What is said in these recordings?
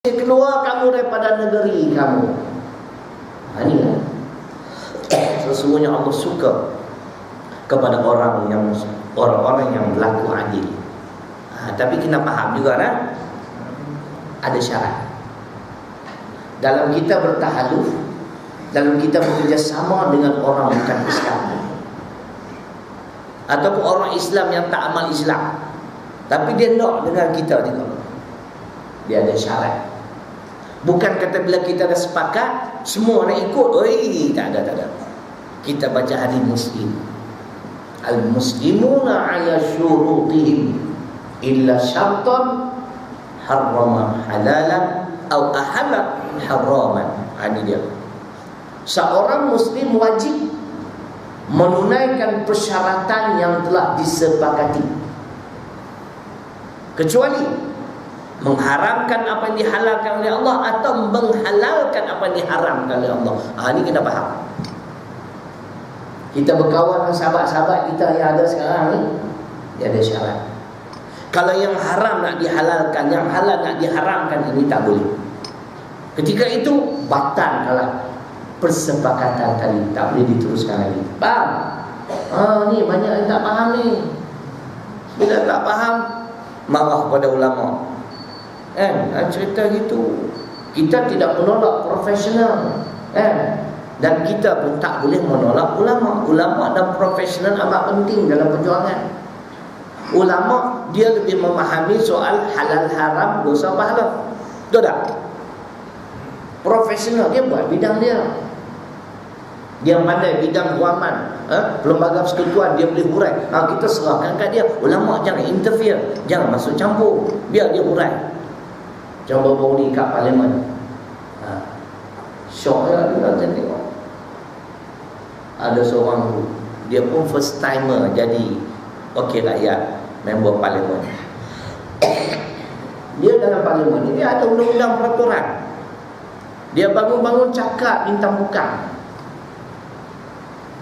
keluar kamu daripada negeri kamu. Ini kan. Sesungguhnya Allah suka kepada orang-orang yang berlaku adil. Tapi kena faham juga kan? Ada syarat. Dalam kita bertahaluf, dalam kita bekerjasama dengan orang bukan Islam, ataupun orang Islam yang tak amal Islam, tapi dia nak dengan kita juga, dia ada syarat. Bukan kata bila kita dah sepakat semua nak ikut, oi, tak ada. Kita baca hadis Muslim, al-muslimuna ala syurutihim illa syartan harrama halalan atau ahalla haraman. Ini dia. Seorang Muslim wajib menunaikan persyaratan yang telah disepakati, kecuali mengharamkan apa yang dihalalkan oleh Allah atau menghalalkan apa yang diharamkan oleh Allah. Ini kita faham. Kita berkawan dengan sahabat-sahabat kita yang ada sekarang ni, dia ada syarat. Kalau yang haram nak dihalalkan, yang halal nak diharamkan, ini tak boleh. Ketika itu batal kalau persepakatan tadi, tak boleh diteruskan lagi. Faham? Ni banyak yang tak faham ni. Bila tak faham, marah pada ulama. Cerita gitu. Kita tidak menolak profesional, dan kita pun tak boleh menolak ulama. Ulama dan profesional amat penting dalam perjuangan. Ulama dia lebih memahami soal halal haram, dosa pahala. Betul tak? Profesional dia buat bidang dia. Dia pandai bidang guaman, lembaga persekutuan, dia boleh hurai. Kita serahkan kat dia. Ulama jangan interfere, jangan masuk campur, biar dia hurai. Macam baru ni kat parlimen, syok lah kita tengok. Ada seorang tu, dia pun first timer jadi wakil rakyat, member parlimen. Dia dalam parlimen ni, dia ada undang-undang peraturan. Dia bangun-bangun cakap bintang bukan.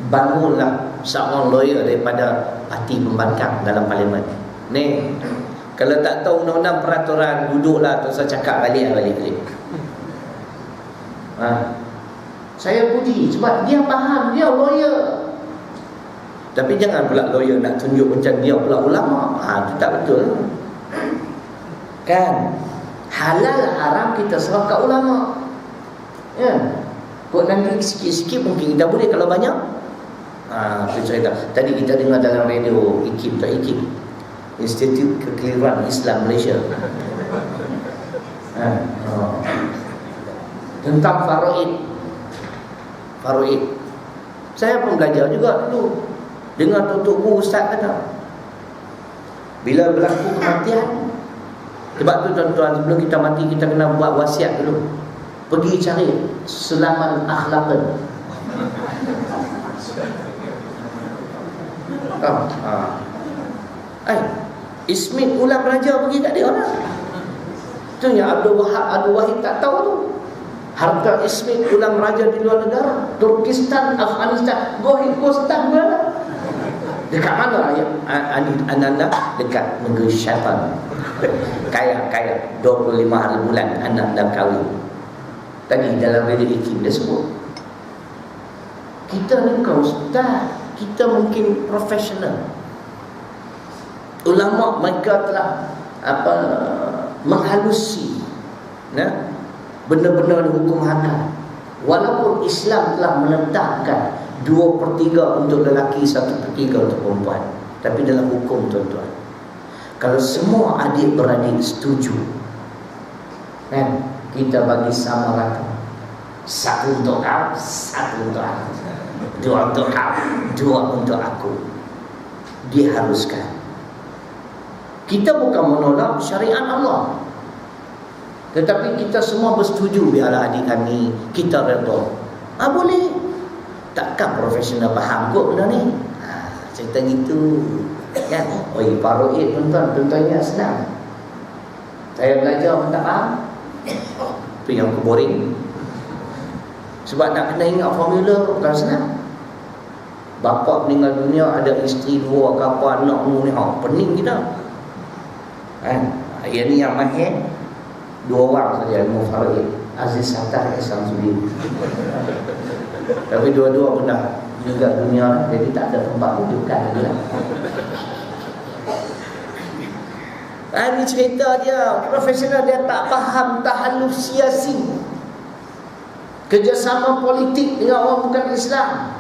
Bangunlah seorang lawyer daripada parti pembangkang dalam parlimen ni. Kalau tak tahu undang-undang peraturan, duduklah terus cakap balik. Saya puji sebab dia faham, dia lawyer. Tapi jangan pula lawyer nak tunjuk macam dia pula ulama. Itu tak betul. Kan? Halal haram kita serah kat ulama. Kok nanti sikit-sikit mungkin kita boleh, kalau banyak. Itu cerita. Tadi kita dengar dalam radio IKIM, Institut Kekeliruan Islam Malaysia, tentang Faraid. Saya pun belajar juga dulu. Dengar tutup ustaz kata, bila berlaku kematian, sebab tu tuan-tuan, sebelum kita mati kita kena buat wasiat dulu. Pergi cari selamat akhlakkan. Ismin ulang raja pergi kat dia orang. Tu yang Abdul Wahid tak tahu tu. Harta Ismin ulang raja di luar negara, Turkistan, Afghanistan, Gojikostan mana? Dekat mana ya? Ananda dekat negeri syaitan. Kaya 25 hari bulan anak dah kahwin. Tadi dalam radio IKIM dia sebut. Kita ni bukan ustaz, kita mungkin profesional. Ulama mereka telah menghalusi benda-benda hukum hakam. Walaupun Islam telah menetapkan 2/3 untuk lelaki, 1/3 untuk perempuan, tapi dalam hukum tuan-tuan, kalau semua adik-beradik setuju, kita bagi sama rata. 1 untuk kau, 1 untuk aku, 2 untuk kau, 2 untuk aku. Diharuskan. Kita bukan menolak syariat Allah, tetapi kita semua bersetuju, biarlah adik kami, kita redha. Boleh. Takkan profesional faham kot benda ni. Cerita gitu kan. Faraid tuan-tuan senang. Saya belajar pun tak faham. Itu yang boring. Sebab nak kena ingat formula bukan senang. Bapa meninggal dunia, ada isteri 2 ke apa, anak ni, pening kita. Yang ni yang mahir Dua orang saja ilmu Farid, Aziz Sattar, Ihsan Sudir. Tapi dua-dua pernah juga dunia, jadi tak ada tempat rujukan lagi lah. Ini cerita dia, profesional dia tak faham tahaluf siasi, kerjasama politik dengan orang bukan Islam.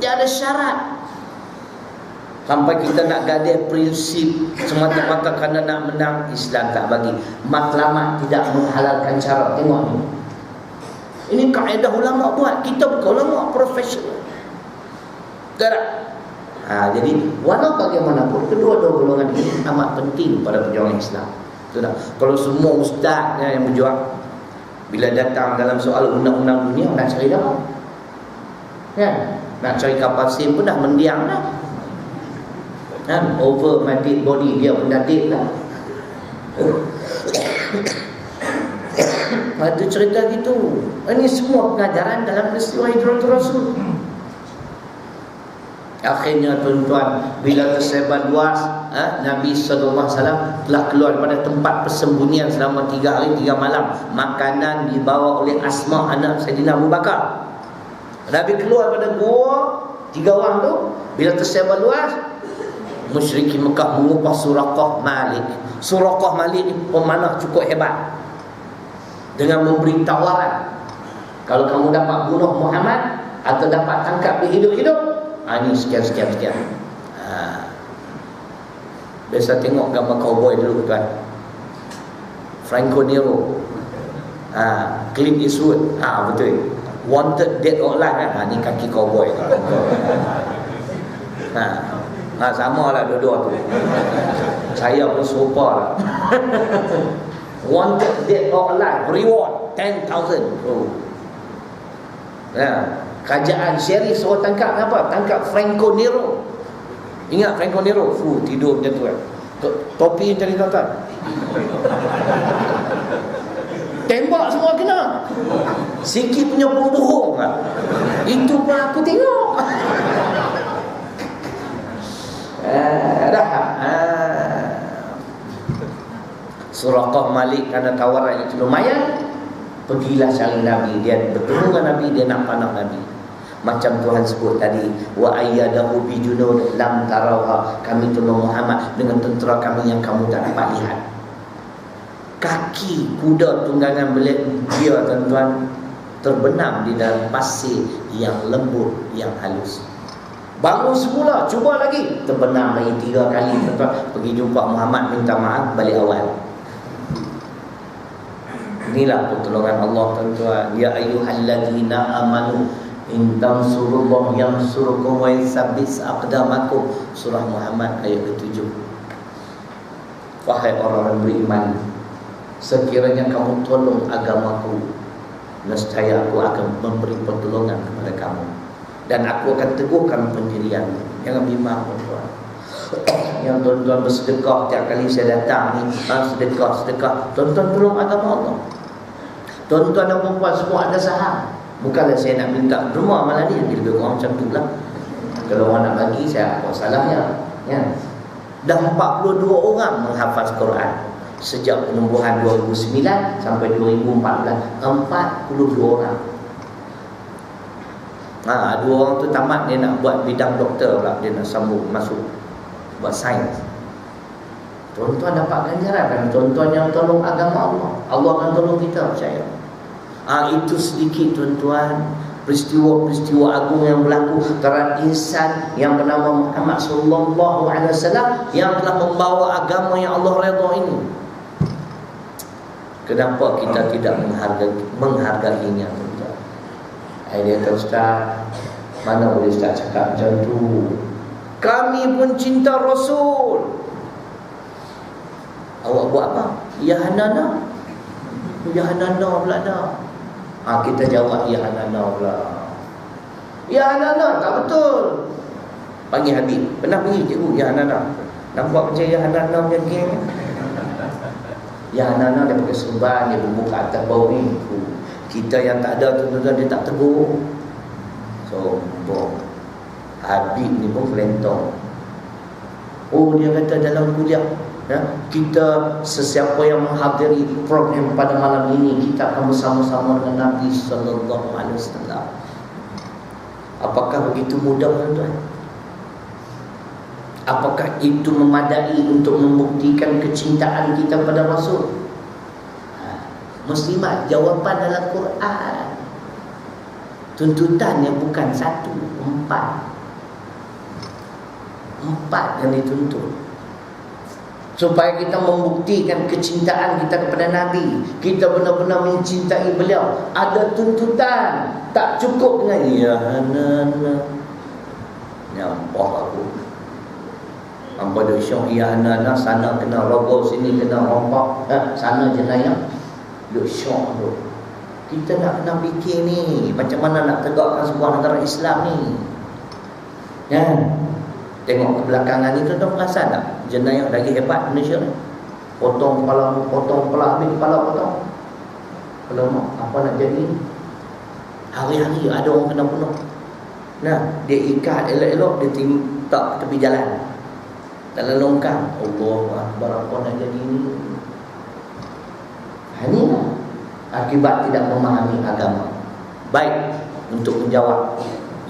Dia ada syarat. Sampai kita nak gadai prinsip semata-mata kerana nak menang, Islam tak bagi. Matlamat tidak menghalalkan cara. Tengok ni. Ini kaedah ulama buat. Kita bukan ulama profesional. Tak. Jadi walau bagaimanapun kedua-dua golongan ini amat penting pada perjuangan Islam. Betul tak? Kalau semua ustaz yang berjuang, bila datang dalam soal undang-undang dunia, nak cari apa? Kan? Nak cari kapal sim pun dah mendiang dah. Kan? Over my dead body, dia pun dah dead lah. Ada cerita gitu. Ini semua pengajaran dalam peristiwa Hijratul Rasul. Akhirnya tuan-tuan, bila tersebar luas, Nabi SAW telah keluar daripada tempat persembunyian selama 3 hari 3 malam. Makanan dibawa oleh Asma, anak Sayyidina Abu Bakar. Nabi keluar daripada gua, 3 orang tu. Bila tersebar luas, musyrikin Mekah mengupah Suraqah Malik. Suraqah Malik ni pemanah cukup hebat, dengan memberi tawaran, kalau kamu dapat bunuh Muhammad atau dapat tangkap dia hidup-hidup, ini sekian. Biasa tengok gambar cowboy dulu kan, Franco Nero, Clint Eastwood, betul, wanted dead or alive kan. Ni kaki cowboy. Sama lah dua-dua tu. Saya pun serupa lah. Wanted dead or alive, reward 10,000. Kerajaan Sheriff suruh tangkap apa? Tangkap Franco Nero. Ingat Franco Nero? Tidur macam tu kan. Topi macam ni tuan-tuan. Tembak semua kena. Sikit punya pembohong lah. Itu pun aku tengok. Suraqah Malik kerana tawaran itu lumayan, pergilah cari Nabi. Dia bertemu dengan Nabi, dia nak panah Nabi. Macam Tuhan sebut tadi, wa ayyadahu bi junud lam tarawha, kami tolong Muhammad dengan tentera kami yang kamu tak dapat lihat. Kaki kuda tunggangan beliau dia tuan-tuan terbenam di dalam pasir yang lembut, yang halus. Bangun semula, cuba lagi, terbenam lagi 3 kali tuan-tuan. Pergi jumpa Muhammad, minta maaf, balik awal. Inilah pertolongan Allah tuan-tuan. Ya ayyuhalladzina amanu in tansurullah yansurukum wa yutsabbit aqdamakum. Surah Muhammad ayat ke-7. Wahai orang yang beriman, sekiranya kamu tolong agamaku, nescaya aku akan memberi pertolongan kepada kamu, dan aku akan teguhkan pendirian. Jangan bimbang tuan-tuan. Yang tuan-tuan bersedekah tiap kali saya datang ni, sedekah. Tuan-tuan tolong agama Allah. Tuan-tuan dan perempuan semua ada saham. Bukanlah saya nak minta derma malah ni, lebih kurang macam tu lah. Kalau orang nak bagi, saya apa salahnya, ya. Dah 42 orang menghafaz Quran sejak penubuhan 2009 sampai 2014. 42 orang. 2 orang tu tamat, dia nak buat bidang doktor pula, dia nak sambung masuk buat sains. Tuan-tuan dapat ganjaran kan? Tuan-tuan yang tolong agama Allah, Allah akan tolong kita, percaya. Itu sedikit tuan-tuan peristiwa-peristiwa agung yang berlaku terhadap insan yang bernama Muhammad sallallahu alaihi wasallam yang telah membawa agama yang Allah redha ini. Kenapa kita tidak menghargainya tuan-tuan? Dia kata, Ustaz, mana boleh Ustaz cakap macam tu? Kami pun cinta Rasul. Awak buat apa? Ya Hanana. Ya Hanana pula dah. Kita jawab ya Hanana pula. Ya Hanana tak betul. Panggil Habib. Pernah pergi cikgu ya Hanana. Nampak macam ya Hanana punya geng. Ya Hanana dia pakai serban, dia berbuka atas bau ni. Kita yang tak ada tuan-tuan, dia tak tegur. Sombong. Habib ni pun kelentong. Dia kata dalam kuliah Ya, kita sesiapa yang menghadiri program pada malam ini, kita akan bersama-sama dengan Nabi sallallahu alaihi wasallam. Apakah begitu mudah, tuan-tuan? Apakah itu memadai untuk membuktikan kecintaan kita pada Rasul? Muslimat, jawapan dalam Quran. Tuntutannya bukan satu, empat yang dituntut. Supaya kita membuktikan kecintaan kita kepada Nabi, kita benar-benar mencintai beliau. Ada tuntutan. Tak cukup dengan ya Hanana, nyampah aku. Apa dia syok ya Hanana, sana kena roboh, sini kena rompak, sana jenayah. Dia syok tu. Kita nak kena fikir ni, macam mana nak tegakkan sebuah negara Islam ni. Ya. Tengok kebelakangan ni, tuan-tuan perasan tak? Jenayah lagi hebat Malaysia ni. Potong kepala, habis kepala potong. Kalau apa nak jadi? Hari-hari ada orang kena bunuh. Nah, dia ikat elok-elok, dia tak tepi jalan. Dalam longkang. Allahu Akbar, apa nak jadi ni? Ini lah akibat tidak memahami agama. Baik, untuk menjawab,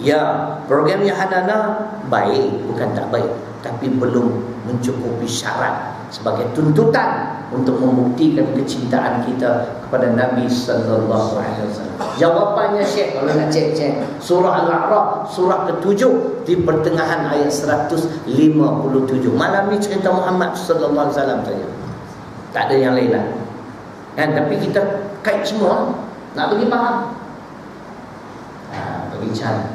ya, program yang Hanana baik, bukan tak baik, tapi belum mencukupi syarat sebagai tuntutan untuk membuktikan kecintaan kita kepada Nabi sallallahu alaihi wasallam. Jawapannya Syekh, kalau nak cek surah Al-A'raf surah ke-7 di pertengahan ayat 157. Malam ni cerita Muhammad sallallahu alaihi wasallam saja. Tak ada yang lain lah. Kan, tapi kita kait semua nak bagi faham. Bagi cari.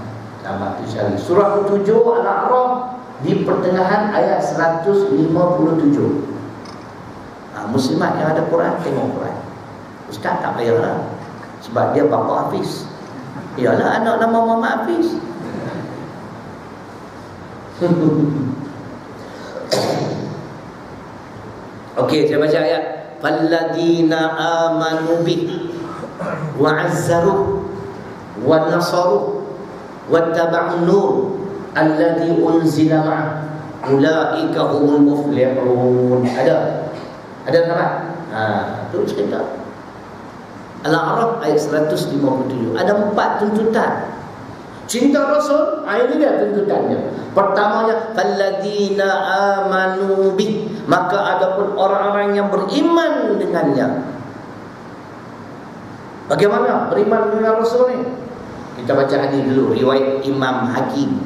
Sama tu cari surah ke-7 Al-A'raf di pertengahan ayat 157. Muslimat yang ada Quran, tengok Quran. Ustaz tak payahlah, sebab dia bapa Hafiz. Ialah anak nama Muhammad Hafiz. Okey, saya baca ayat. Falladina amanu bi wa 'azzaru wa nasaru wattaba'un nur alladhi unzila ma'a ulaika humul muflihun. Ada tak? Tu cerita Al-A'raf ayat 157. Ada 4 tuntutan. Cinta Rasul, ini dia tuntutannya. Pertamanya, falladina amanu bi, maka adapun orang-orang yang beriman dengannya. Bagaimana beriman dengan Rasul ni? Kita baca hadis dulu, riwayat Imam Hakim.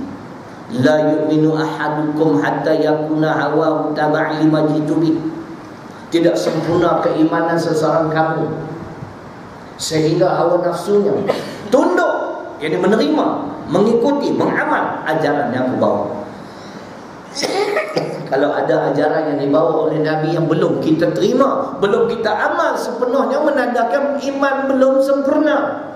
La yu'minu ahadukum hatta yakuna hawahu taba'an lima jitu bi. Tidak sempurna keimanan seseorang kamu sehingga hawa nafsunya tunduk, yakni menerima, mengikuti, mengamal ajaran yang aku bawa. Kalau ada ajaran yang dibawa oleh Nabi yang belum kita terima, belum kita amal sepenuhnya, menandakan iman belum sempurna.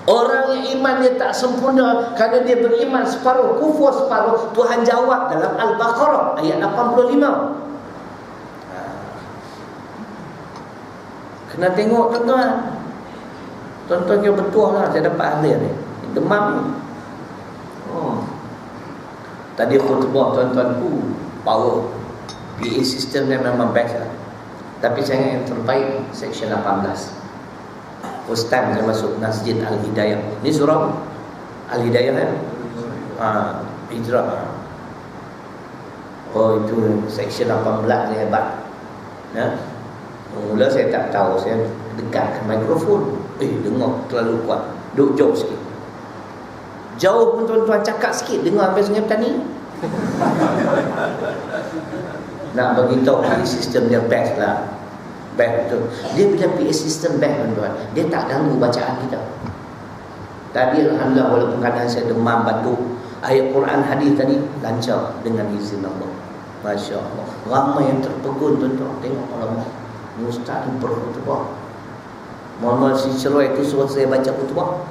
Orang yang iman dia tak sempurna kerana dia beriman separuh, kufur separuh. Tuhan jawab dalam Al-Baqarah ayat 85. Kena tengok tuan-tuan. Tuan-tuan yang betul lah, saya dapat ahli ni. Demam ni. Tadi khutbah tuan-tuan power. PA system ni memang best lah. Tapi saya yang terbaik section 18. First time saya masuk Masjid Al-Hidayah. Ni surah Al-Hidayah kan? Hijrah. Oh, itu section 18 ni hebat. Ya? Mula saya tak tahu, saya dekatkan mikrofon. Dengar terlalu kuat. Duk jauh sikit. Jauh pun tuan-tuan cakap sikit, dengar sampai Sungai Petani. Nak beritahu PA sistem dia best lah. Best betul. Dia bila PA sistem best tuan-tuan, dia tak ganggu bacaan kita. Tadi alhamdulillah, walaupun kadang saya demam, batuk, ayat Quran hadis tadi lancar dengan izin Allah. Masya Allah. Ramai yang terpegun tuan-tuan. Tengok orang Ustaz ni berkhutbah. Muhammad si Ceroy itu suruh saya baca khutbah.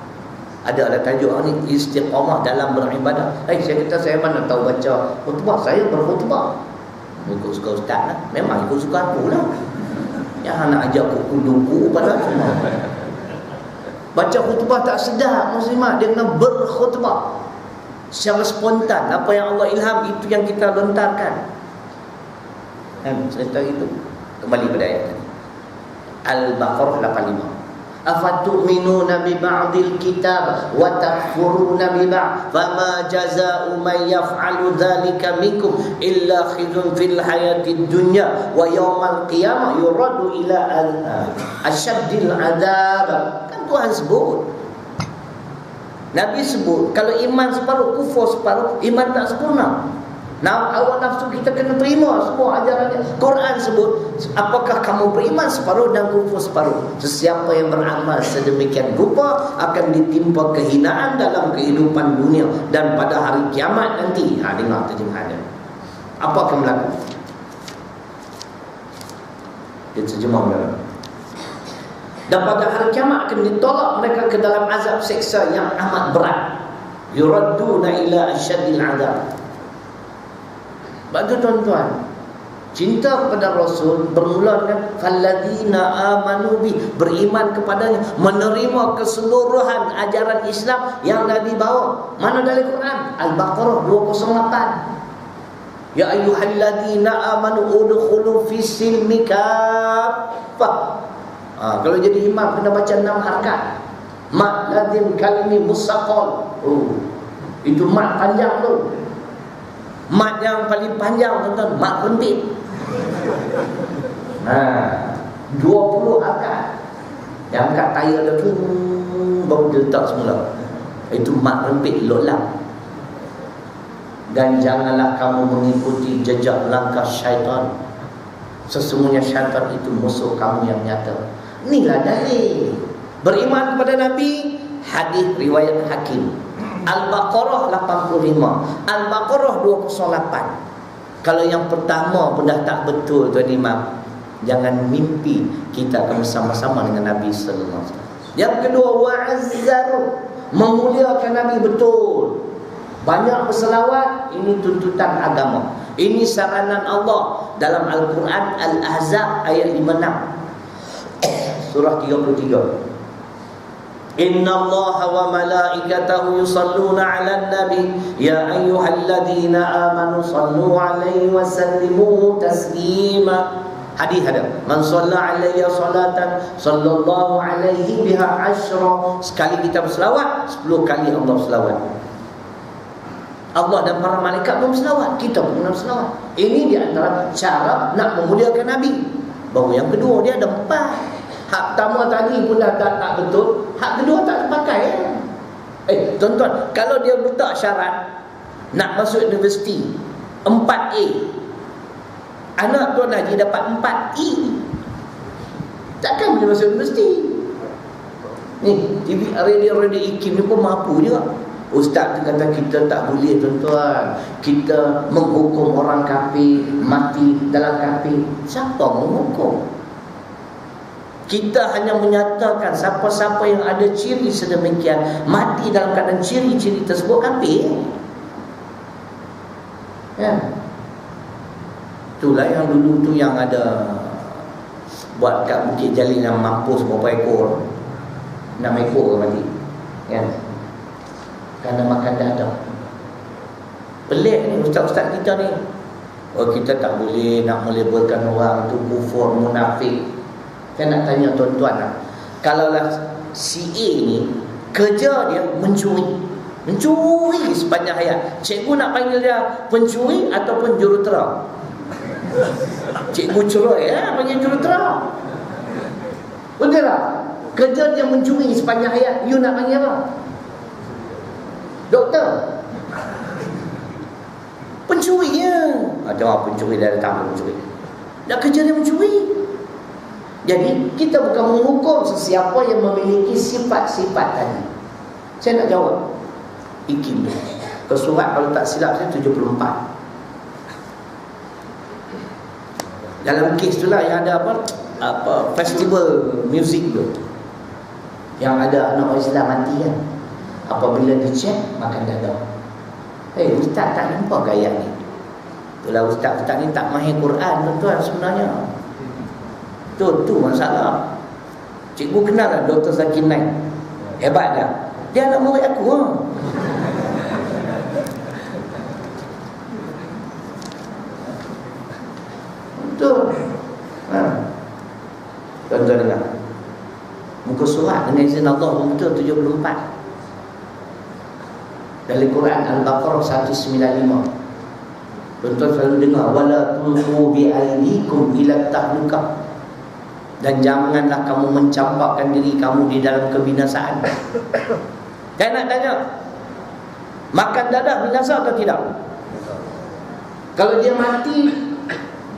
Ada tajuk ni istiqamah dalam beribadah. Saya kata saya mana tahu baca khutbah, saya berkhutbah. Ikut suka ustaz lah. Memang ikut suka aku lah. Yang nak ajak kuku-duku pada semua. Baca khutbah tak sedap muslimat. Dia kena berkhutbah secara spontan. Apa yang Allah ilham, itu yang kita lontarkan. Cerita itu kembali pada ayat tadi. Al-Baqarah 85. Afatu'minuna bi ba'dil kitab wa takfuruna bi ba'd fama jazaa'u man yaf'alu dzalika minkum illa khizyun fil hayatid dunya wa yaumal qiyamah yuraddu ila asyaddil adzab. Kan Tuhan sebut, Nabi sebut, kalau iman separuh, kufur separuh, iman tak sempurna. Nah, awak nafsu kita kena terima semua ajarannya. Quran sebut, apakah kamu beriman separuh dan kufur separuh? Sesiapa yang beramal sedemikian rupa akan ditimpa kehinaan dalam kehidupan dunia dan pada hari kiamat nanti. Dengar terjemahannya. Apa akan berlaku? Dia terjemah dalam. Dan pada hari kiamat akan ditolak mereka ke dalam azab seksa yang amat berat. Yuradduna ila asyaddil azab. Bagi tuan-tuan, cinta kepada Rasul bermula dengan falladzina amanu bi, beriman kepadanya, menerima keseluruhan ajaran Islam yang Nabi bawa. Mana dari Quran? Al-Baqarah 208. Ya ayyuhalladzina amanu udkhulu fis silmi kaffah. Kalau jadi imam kena baca 6 harakat. Mat lazim kalimi musaqal. Itu mat panjang tu. Mat yang paling panjang tuan-tuan, mat penting. 20 akad. Yang angkat tayar dia tu baru dia letak semula. Itu mat rempit lolam. Dan janganlah kamu mengikuti jejak langkah syaitan. Sesungguhnya syaitan itu musuh kamu yang nyata. Inilah dalil. Beriman kepada Nabi, hadis riwayat Hakim. Al-Baqarah 85, Al-Baqarah 208. Kalau yang pertama pun dah tak betul tuan imam, jangan mimpi kita akan bersama-sama dengan Nabi sallallahu alaihi wasallam. Yang kedua, wa'azzaru, memuliakan Nabi betul. Banyak berselawat, ini tuntutan agama. Ini saranan Allah dalam Al-Quran Al-Ahzab ayat 56. Surah 33. Inna Allah wa malaikatahu yusalluna 'alan nabi ya ayyuhalladzina amanu sallu 'alaihi wa sallimu taslima. Hadis ada, man shalla 'alayya salatan sallallahu 'alaihi biha 10. Sekali kita berselawat, 10 kali Allah berselawat. Allah dan para malaikat pun berselawat, kita pun berselawat. Ini di antara cara nak memuliakan Nabi. Baru yang kedua dia ada 4. Hak pertama tadi pun dah tak betul, hak kedua tak terpakai ya? Tuan-tuan, kalau dia letak syarat nak masuk universiti 4A, anak tuan haji dapat 4E, takkan boleh masuk universiti. Ni TV radio IKIM ni pun mampu juga. Ustaz tu kata kita tak boleh tuan-tuan, kita menghukum orang kafir mati dalam kafir. Siapa menghukum? Kita hanya menyatakan siapa-siapa yang ada ciri sedemikian mati dalam keadaan ciri-ciri tersebut kafir. Ya. Itulah yang dulu tu yang ada buat kat Bukit Jalil yang mampus berapa ekor, 6 ekor mati. Ya. Kerana makan dadam. Pelik ni ustaz-ustaz kita ni. Kita tak boleh nak melabelkan orang tu kufur, munafik. Saya nak tanya tuan-tuan lah, kalaulah si A ni kerja dia mencuri sepanjang hayat, cikgu nak panggil dia pencuri ataupun jurutera? Cikgu cerai panggil jurutera. Betul tak? Kerja dia mencuri sepanjang hayat, you nak panggil apa? Doktor? Pencuri ya. Tengok pencuri dah datang pencuri. Dah kerja dia mencuri. Jadi kita bukan menghukum sesiapa yang memiliki sifat-sifat tadi. Saya nak jawab IKIM ke surat, kalau tak silap saya 74. Dalam kes tu lah yang ada apa festival muzik tu, yang ada anak Islam mati kan. Apabila dicek makan dada. Ustaz tak nampak gaya ni. Itulah ustaz ni tak mahir Quran tuan-tuan sebenarnya. Tu masalah. Cikgu kenal lah Dr. Zakir Naik. Hebat dah. Dia anak murid aku. Tu Muka surat dengan izin Allah betul 74. Dari Quran Al-Baqarah 195. Tuan-tuan selalu dengar, wala tulqu bi aydikum ila tahlukah. Dan janganlah kamu mencampakkan diri kamu di dalam kebinasaan. Saya nak tanya, makan dadah binasa atau tidak? Kalau dia mati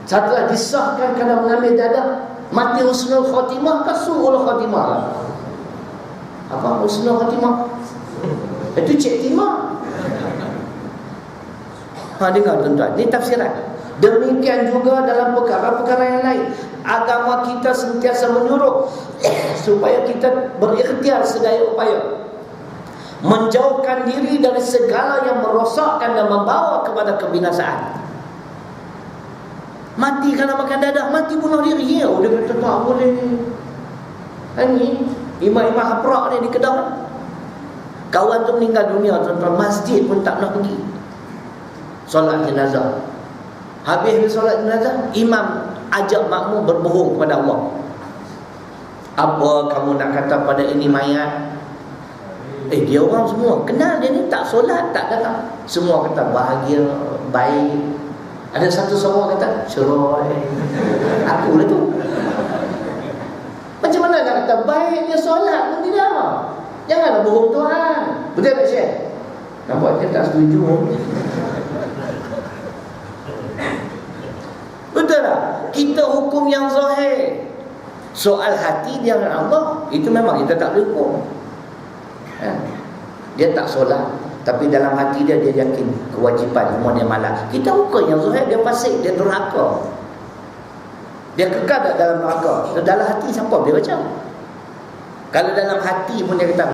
setelah disahkan kerana mengambil dadah, mati husnul khatimah ke su'ul khatimah lah? Apa husnul khatimah? Itu cik timah. Dengar tuan-tuan, ini tafsiran. Demikian juga dalam perkara-perkara yang lain. Agama kita sentiasa menyuruh supaya kita berikhtiar sedaya upaya menjauhkan diri dari segala yang merosakkan dan membawa kepada kebinasaan. Mati kerana makan dadah, mati bunuh diri. Ya, dia kata tak boleh. Ini imam-imam haprak ni di Kedah. Kawan tu meninggal dunia, tuan-tuan, masjid pun tak nak pergi solat jenazah. Habis solat jenazah, imam ajak makmum berbohong kepada Allah. Apa kamu nak kata pada ini mayat? Dia orang semua kenal dia ni, tak solat, tak datang. Semua kata bahagia, baik. Ada satu seorang kata cerai. Aku lah tu. Macam mana nak kata baik dia solat pun tidak? Janganlah bohong Tuhan. Betul tak Syekh? Nampak dia tak setuju. Betul tak? Kita hukum yang zahir. Soal hati dia dengan Allah, itu memang kita tak boleh hukum. Dia tak solat, tapi dalam hati dia yakin kewajipan semua dia malas. Kita hukum yang zahir, dia fasik, dia durhaka. Dia kekal dalam neraka. Dalam hati siapa boleh baca? Kalau dalam hati pun dia kata